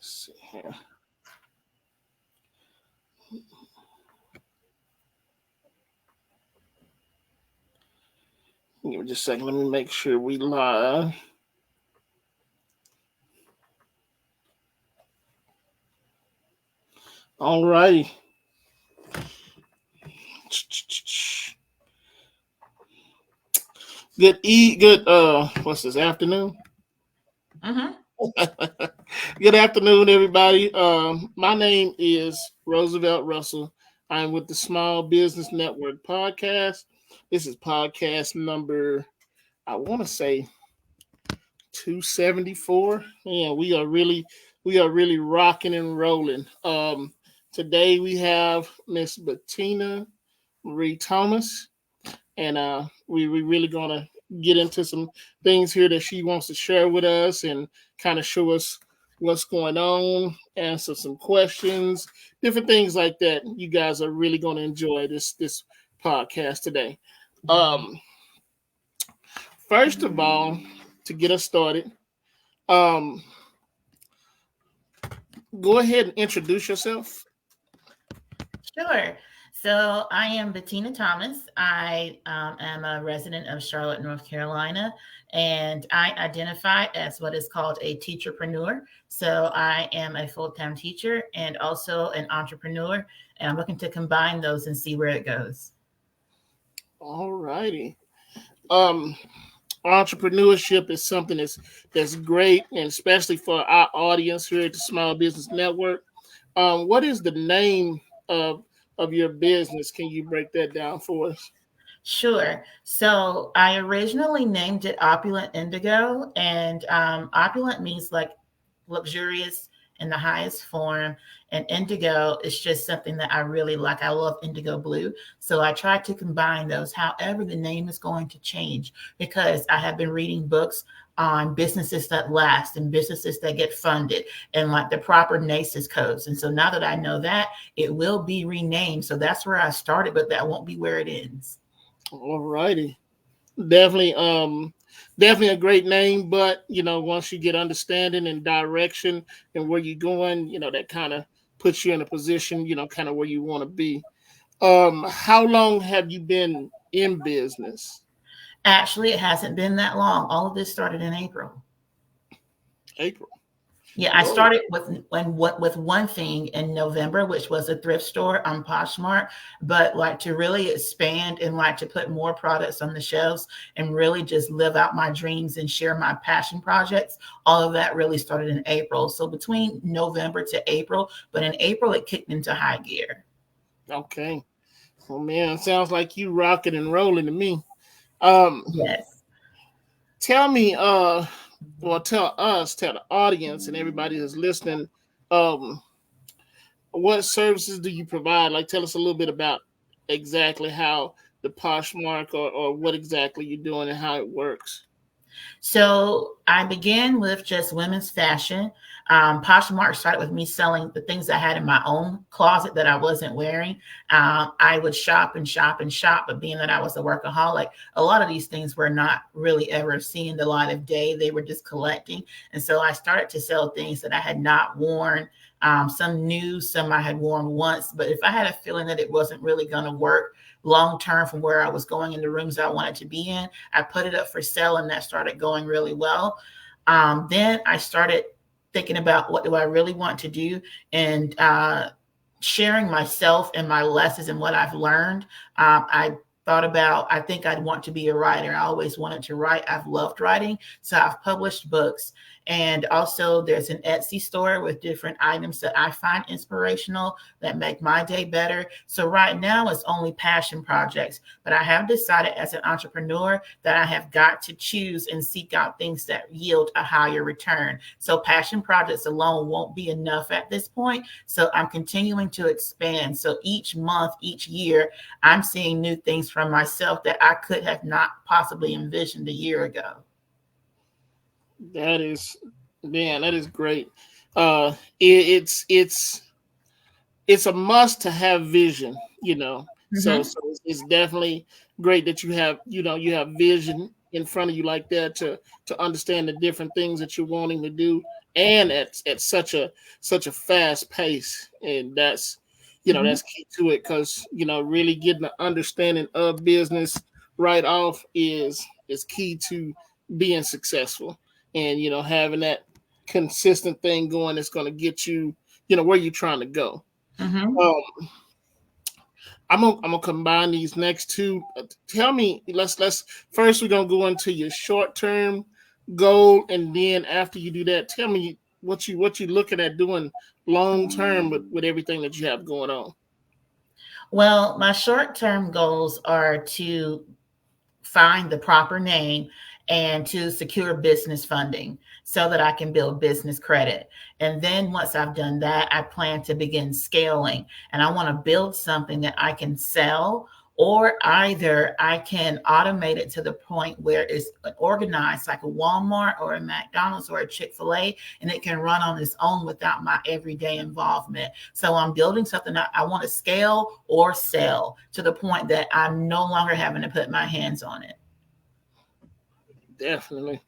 see here. Give me just a second. Let me make sure we live. All righty. Good what's this afternoon? Good afternoon, everybody. My name is Roosevelt Russell. I'm with the Small Business Network podcast. This is podcast number, I want to say 274. Yeah, we are really rocking and rolling. Today we have Miss Betina Marie Thomas, and we really gonna get into some things here that she wants to share with us and kind of show us what's going on, answer some questions, different things like that. You guys are really going to enjoy this podcast today. First of all, to get us started, go ahead and introduce yourself. Sure. So I am Betina Thomas. I am a resident of Charlotte, North Carolina, and I identify as what is called a teacherpreneur. So I am a full-time teacher and also an entrepreneur, and I'm looking to combine those and see where it goes. All righty. Entrepreneurship is something that's great, and especially for our audience here at the Small Business Network. What is the name of your business? Can you break that down for us? Sure. So I originally named it Opulent Indigo, and opulent means like luxurious in the highest form. And indigo is just something that I really like. I love indigo blue. So I tried to combine those. However, the name is going to change because I have been reading books on businesses that last and businesses that get funded and like the proper NACES codes. And so now that I know that, it will be renamed. So that's where I started, but that won't be where it ends. All righty. Definitely a great name, but once you get understanding and direction and where you're going, that kind of puts you in a position, kind of where you want to be. How long have you been in business? Actually, it hasn't been that long. All of this started in April. April. Yeah, I started with one thing in November, which was a thrift store on Poshmark. But like to really expand and like to put more products on the shelves and really just live out my dreams and share my passion projects, all of that really started in April. So between November to April, but in April it kicked into high gear. Okay. Oh man, sounds like you rocking and rolling to me. Yes. Tell me, tell the audience and everybody that's listening, what services do you provide? Like, tell us a little bit about exactly how the Poshmark or what exactly you're doing and how it works. So I began with just women's fashion. Poshmark started with me selling the things I had in my own closet that I wasn't wearing. I would shop and shop and shop, but being that I was a workaholic, a lot of these things were not really ever seeing the light of day. They were just collecting. And so I started to sell things that I had not worn. Some new, some I had worn once, but if I had a feeling that it wasn't really going to work long term from where I was going in the rooms I wanted to be in, I put it up for sale, and that started going really well. Then I started thinking about what do I really want to do, and sharing myself and my lessons and what I've learned. I thought about, I think I'd want to be a writer. I always wanted to write. I've loved writing. So I've published books. And also there's an Etsy store with different items that I find inspirational that make my day better. So right now it's only passion projects, but I have decided as an entrepreneur that I have got to choose and seek out things that yield a higher return. So passion projects alone won't be enough at this point. So I'm continuing to expand. So each month, each year, I'm seeing new things from myself that I could have not possibly envisioned a year ago. That is great. It's a must to have vision, Mm-hmm. So it's definitely great that you have vision in front of you like that to understand the different things that you're wanting to do, and at such a fast pace. And that's, Mhm. that's key to it, because really getting an understanding of business right off is key to being successful. And having that consistent thing going is going to get you where you're trying to go. Mhm. um, I'm gonna combine these next two. Tell me, let's first we're gonna go into your short term goal, and then after you do that, tell me what you looking at doing long term with everything that you have going on. Well, my short term goals are to find the proper name and to secure business funding so that I can build business credit. And then once I've done that, I plan to begin scaling. And I want to build something that I can sell, or either I can automate it to the point where it's organized like a Walmart or a McDonald's or a Chick-fil-A, and it can run on its own without my everyday involvement. So I'm building something that I want to scale or sell to the point that I'm no longer having to put my hands on it. Definitely,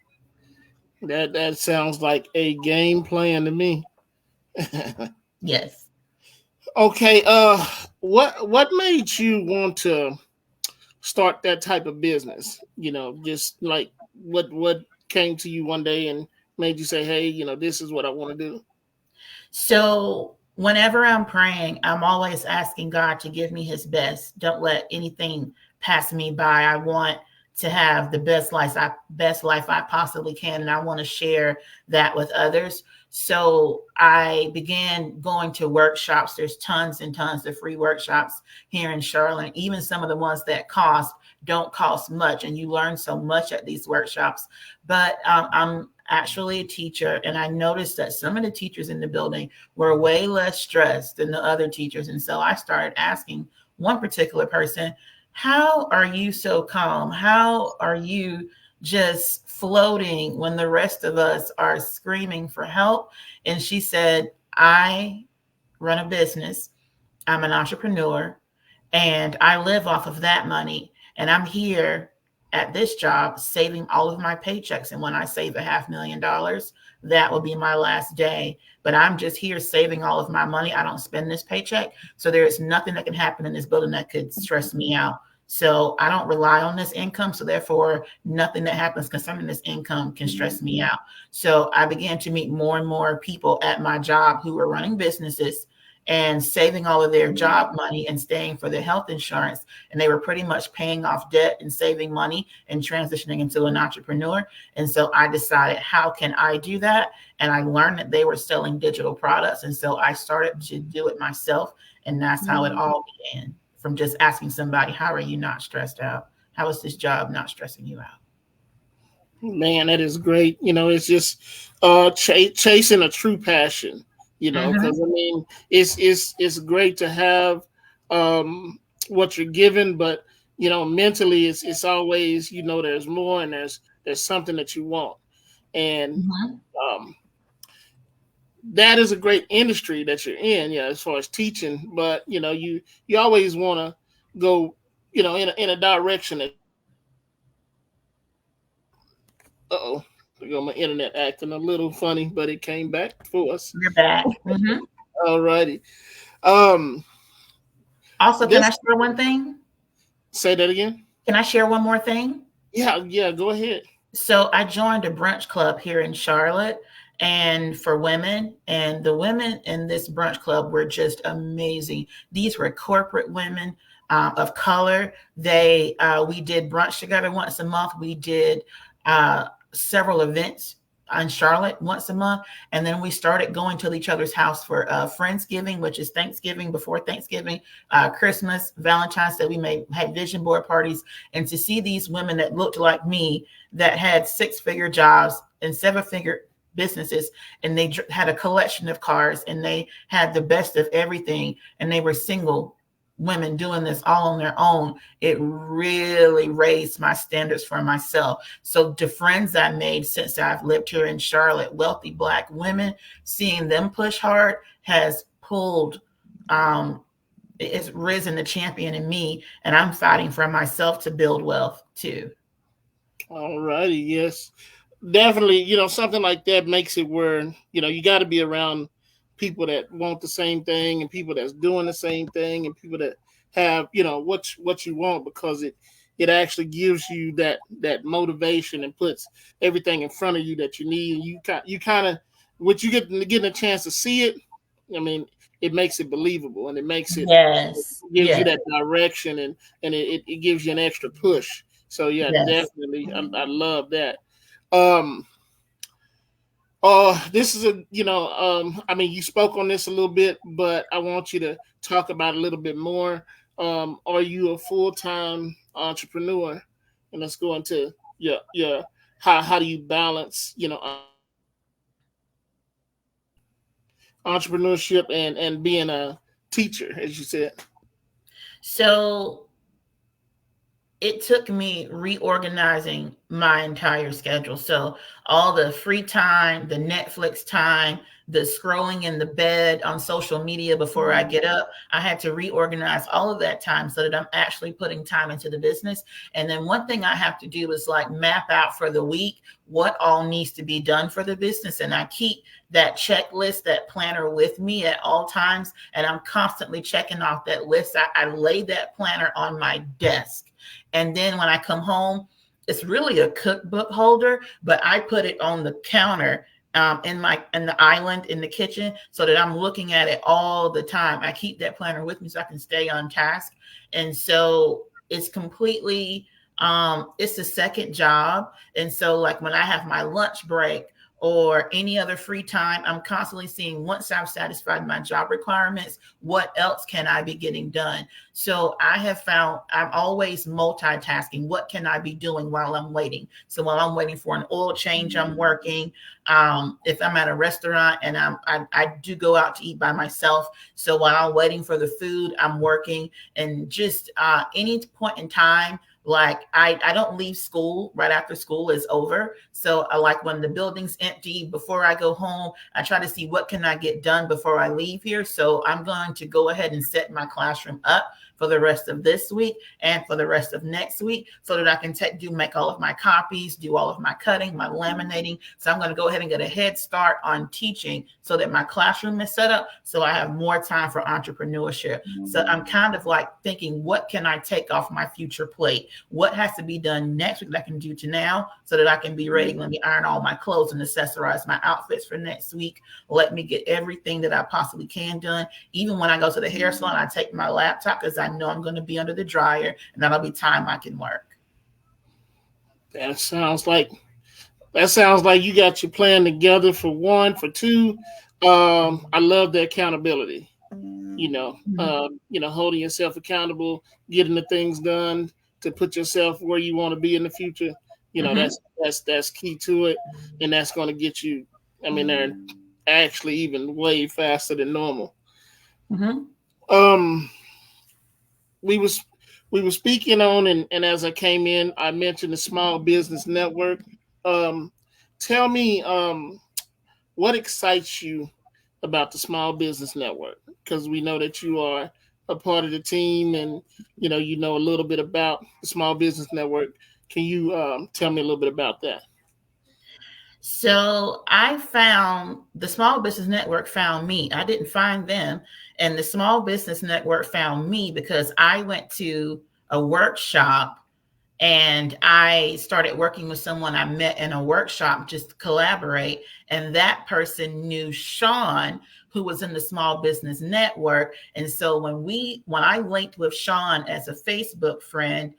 that sounds like a game plan to me. Yes. Okay, what made you want to start that type of business? Just like what came to you one day and made you say, "Hey, this is what I want to do." So whenever I'm praying, I'm always asking God to give me his best. Don't let anything pass me by. I want to have the best life I possibly can, and I want to share that with others. So I began going to workshops. There's tons and tons of free workshops here in Charlotte. Even some of the ones that don't cost much, and you learn so much at these workshops. But I'm actually a teacher, and I noticed that some of the teachers in the building were way less stressed than the other teachers. And so I started asking one particular person, how are you so calm? How are you just floating when the rest of us are screaming for help? And she said, I run a business, I'm an entrepreneur, and I live off of that money. And I'm here at this job saving all of my paychecks. And when I save $500,000, that will be my last day. But I'm just here saving all of my money. I don't spend this paycheck. So there is nothing that can happen in this building that could stress me out. So I don't rely on this income. So therefore, nothing that happens concerning this income can stress me out. So I began to meet more and more people at my job who were running businesses and saving all of their job money and staying for their health insurance. And they were pretty much paying off debt and saving money and transitioning into an entrepreneur. And so I decided, how can I do that? And I learned that they were selling digital products. And so I started to do it myself. And that's how it all began, from just asking somebody, how are you not stressed out? How is this job not stressing you out? Man, that is great. It's just chasing a true passion. Mm-hmm. Because I mean, it's great to have what you're given, but mentally, it's always there's more, and there's something that you want, and Mm-hmm. um, that is a great industry that you're in. Yeah, as far as teaching, but you always want to go in a direction that. Uh-oh. My internet acting a little funny, but it came back for us. You're back. Mm-hmm. All righty. Um, Also, can I this share one thing? Say that again. Can I share one more thing? Yeah, yeah. Go ahead. So I joined a brunch club here in Charlotte, and for women, and the women in this brunch club were just amazing. These were corporate women of color. We did brunch together once a month. We did several events in Charlotte once a month, and then we started going to each other's house for Friendsgiving, which is Thanksgiving, before Thanksgiving, Christmas, Valentine's Day. We had vision board parties, and to see these women that looked like me, that had six-figure jobs and seven-figure businesses, and they had a collection of cars, and they had the best of everything, and they were single women doing this all on their own. It really raised my standards for myself. So the friends I made since I've lived here in Charlotte, wealthy Black women, seeing them push hard has pulled it's risen the champion in me, and I'm fighting for myself to build wealth too. All righty. Yes, definitely. Something like that makes it where you got to be around people that want the same thing, and people that's doing the same thing, and people that have what you want, because it actually gives you that motivation and puts everything in front of you that you need. And you kind of, what you getting a chance to see it. I mean, it makes it believable, and it Yes. gives you Yes. that direction, and it gives you an extra push. So yeah, Yes. definitely, I love that. Um, this is I mean, you spoke on this a little bit, but I want you to talk about it a little bit more. Are you a full time entrepreneur? And let's go into your how do you balance entrepreneurship and being a teacher, as you said. So it took me reorganizing my entire schedule. So all the free time, the Netflix time, the scrolling in the bed on social media before I get up, I had to reorganize all of that time so that I'm actually putting time into the business. And then one thing I have to do is like map out for the week what all needs to be done for the business. And I keep that checklist, that planner with me at all times. And I'm constantly checking off that list. I lay that planner on my desk. And then when I come home, it's really a cookbook holder, but I put it on the counter in the island in the kitchen so that I'm looking at it all the time. I keep that planner with me so I can stay on task. And so it's completely it's a second job. And so like when I have my lunch break or any other free time, I'm constantly seeing, once I've satisfied my job requirements, what else can I be getting done? So I have found I'm always multitasking. What can I be doing while I'm waiting? So while I'm waiting for an oil change, I'm working. If I'm at a restaurant and I do go out to eat by myself. So while I'm waiting for the food, I'm working. And just any point in time, like I don't leave school right after school is over. So I like when the building's empty, before I go home, I try to see what can I get done before I leave here. So I'm going to go ahead and set my classroom up for the rest of this week and for the rest of next week so that I can make all of my copies, do all of my cutting, my laminating. So I'm going to go ahead and get a head start on teaching so that my classroom is set up so I have more time for entrepreneurship. So I'm kind of like thinking, what can I take off my future plate? What has to be done next week that I can do to now so that I can be ready? Let me iron all my clothes and accessorize my outfits for next week. Let me get everything that I possibly can done. Even when I go to the hair salon, I take my laptop because I know I'm going to be under the dryer and that'll be time I can work. That sounds like you got your plan together, for one. For two, I love the accountability. Holding yourself accountable, getting the things done to put yourself where you want to be in the future. Mm-hmm. That's key to it, and that's going to get you. I mean, they're actually even way faster than normal. Mm-hmm. Um, we was we were speaking on, and as I came in, I mentioned the Small Business Network. Um, Tell me, what excites you about the Small Business Network? Because we know that you are a part of the team, and you know a little bit about the Small Business Network. Can you tell me a little bit about that? So I found the Small Business Network found me. I didn't find them. And the Small Business Network found me because I went to a workshop and I started working with someone I met in a workshop just to collaborate. And that person knew Sean, who was in the Small Business Network. And so when I linked with Sean as a Facebook friend,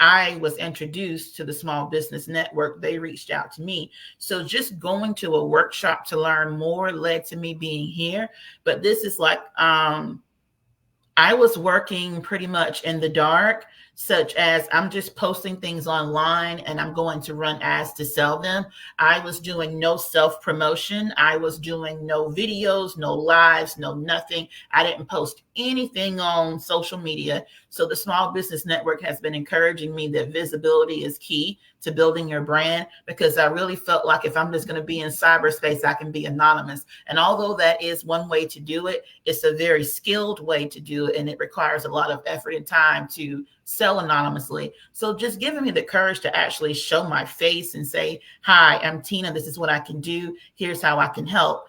I was introduced to the Small Business Network. They reached out to me. So just going to a workshop to learn more led to me being here. But this is like I was working pretty much in the dark, such as I'm just posting things online and I'm going to run ads to sell them. I was doing no self promotion. I was doing no videos, no lives, no nothing. I didn't post anything on social media. So the Small Business Network has been encouraging me that visibility is key to building your brand, because I really felt like if I'm just going to be in cyberspace, I can be anonymous. And although that is one way to do it, it's a very skilled way to do it. And it requires a lot of effort and time to sell anonymously. So just giving me the courage to actually show my face and say, hi, I'm Tina. This is what I can do. Here's how I can help.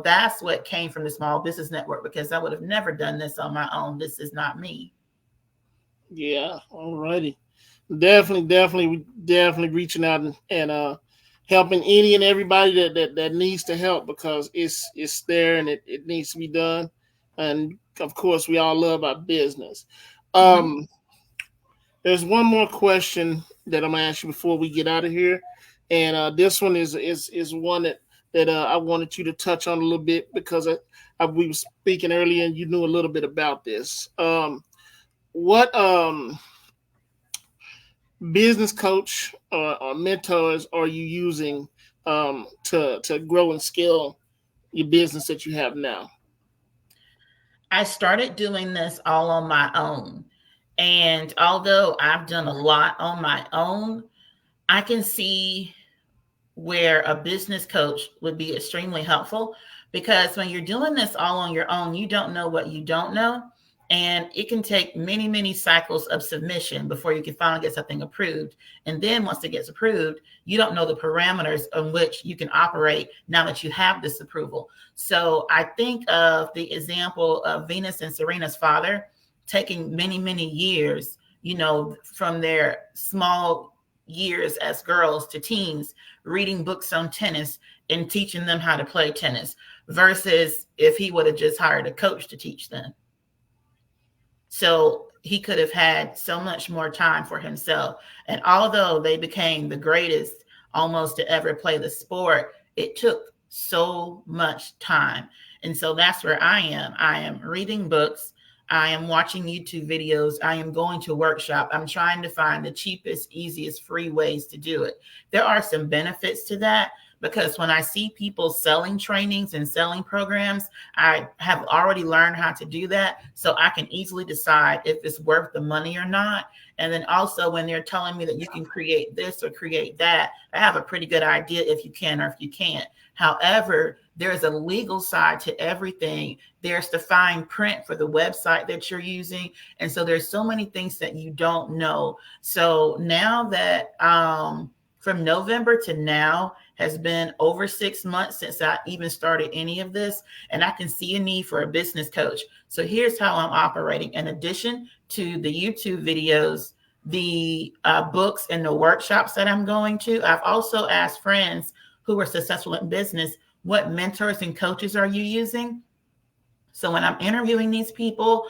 That's what came from the Small Business Network, because I would have never done this on my own. This is not me. Yeah, all righty. Definitely reaching out and helping any and everybody that needs to help, because it's there and it needs to be done. And of course, we all love our business. Mm-hmm. Um, there's one more question that I'm gonna ask you before we get out of here, and this one is one that I wanted you to touch on a little bit, because we were speaking earlier and you knew a little bit about this. What business coach or mentors are you using to grow and scale your business that you have now? I started doing this all on my own. And although I've done a lot on my own, I can see where a business coach would be extremely helpful, because when you're doing this all on your own, you don't know what you don't know. And it can take many, many cycles of submission before you can finally get something approved. And then once it gets approved, you don't know the parameters on which you can operate now that you have this approval. So I think of the example of Venus and Serena's father taking many, many years, from their small years as girls to teens, reading books on tennis and teaching them how to play tennis, versus if he would have just hired a coach to teach them. So he could have had so much more time for himself. And although they became the greatest almost to ever play the sport, it took so much time. And so that's where I am. I am reading books. I am watching YouTube videos. I am going to workshop. I'm trying to find the cheapest, easiest, free ways to do it. There are some benefits to that, because when I see people selling trainings and selling programs, I have already learned how to do that. So I can easily decide if it's worth the money or not. And then also when they're telling me that you can create this or create that, I have a pretty good idea if you can or if you can't. However, there's a legal side to everything. There's the fine print for the website that you're using. And so there's so many things that you don't know. So now that from November to now has been over 6 months since I even started any of this, and I can see a need for a business coach. So here's how I'm operating. In addition to the YouTube videos, the books and the workshops that I'm going to, I've also asked friends who are successful in business, what mentors and coaches are you using? So when I'm interviewing these people,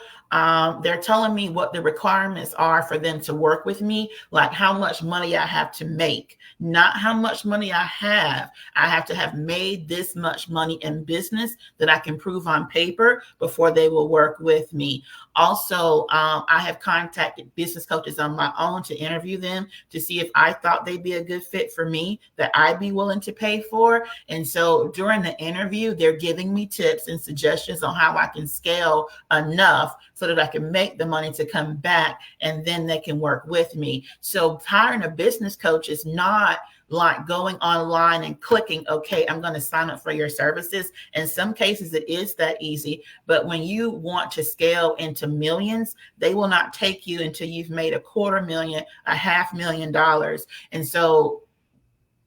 they're telling me what the requirements are for them to work with me, like how much money I have to make, not how much money I have. I have to have made this much money in business that I can prove on paper before they will work with me. Also, I have contacted business coaches on my own to interview them to see if I thought they'd be a good fit for me that I'd be willing to pay for. And so during the interview, they're giving me tips and suggestions on how I can scale enough so that I can make the money to come back, and then they can work with me. So hiring a business coach is not like going online and clicking, okay, I'm going to sign up for your services. In some cases, it is that easy. But when you want to scale into millions, they will not take you until you've made $250,000, $500,000. And so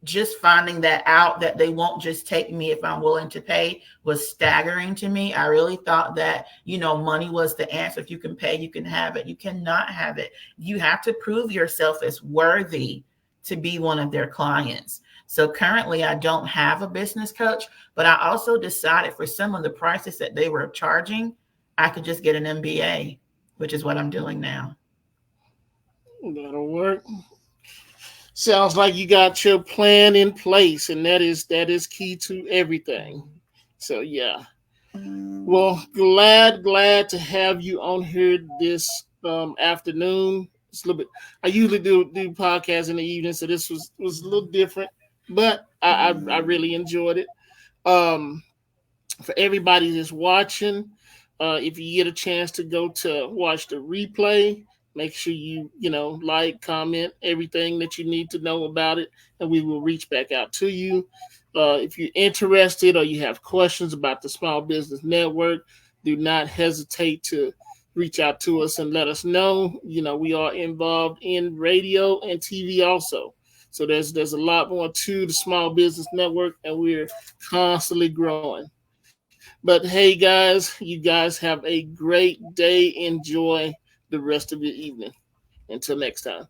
just finding that out, that they won't just take me if I'm willing to pay, was staggering to me. I really thought that, money was the answer. If you can pay, you can have it. You cannot have it. You have to prove yourself as worthy to be one of their clients. So currently I don't have a business coach, but I also decided for some of the prices that they were charging, I could just get an MBA, which is what I'm doing now. That'll work. Sounds like you got your plan in place, and that is key to everything. So yeah. Well, glad to have you on here this afternoon. It's a little bit. I usually do podcasts in the evening, so this was a little different, but I really enjoyed it. For everybody that's watching, if you get a chance to go to watch the replay, make sure you like, comment everything that you need to know about it, and we will reach back out to you. If you're interested or you have questions about the Small Business Network, do not hesitate to reach out to us and let us know. We are involved in radio and TV also. So there's a lot more to the Small Business Network, and we're constantly growing. But hey, guys, you guys have a great day. Enjoy the rest of your evening. Until next time.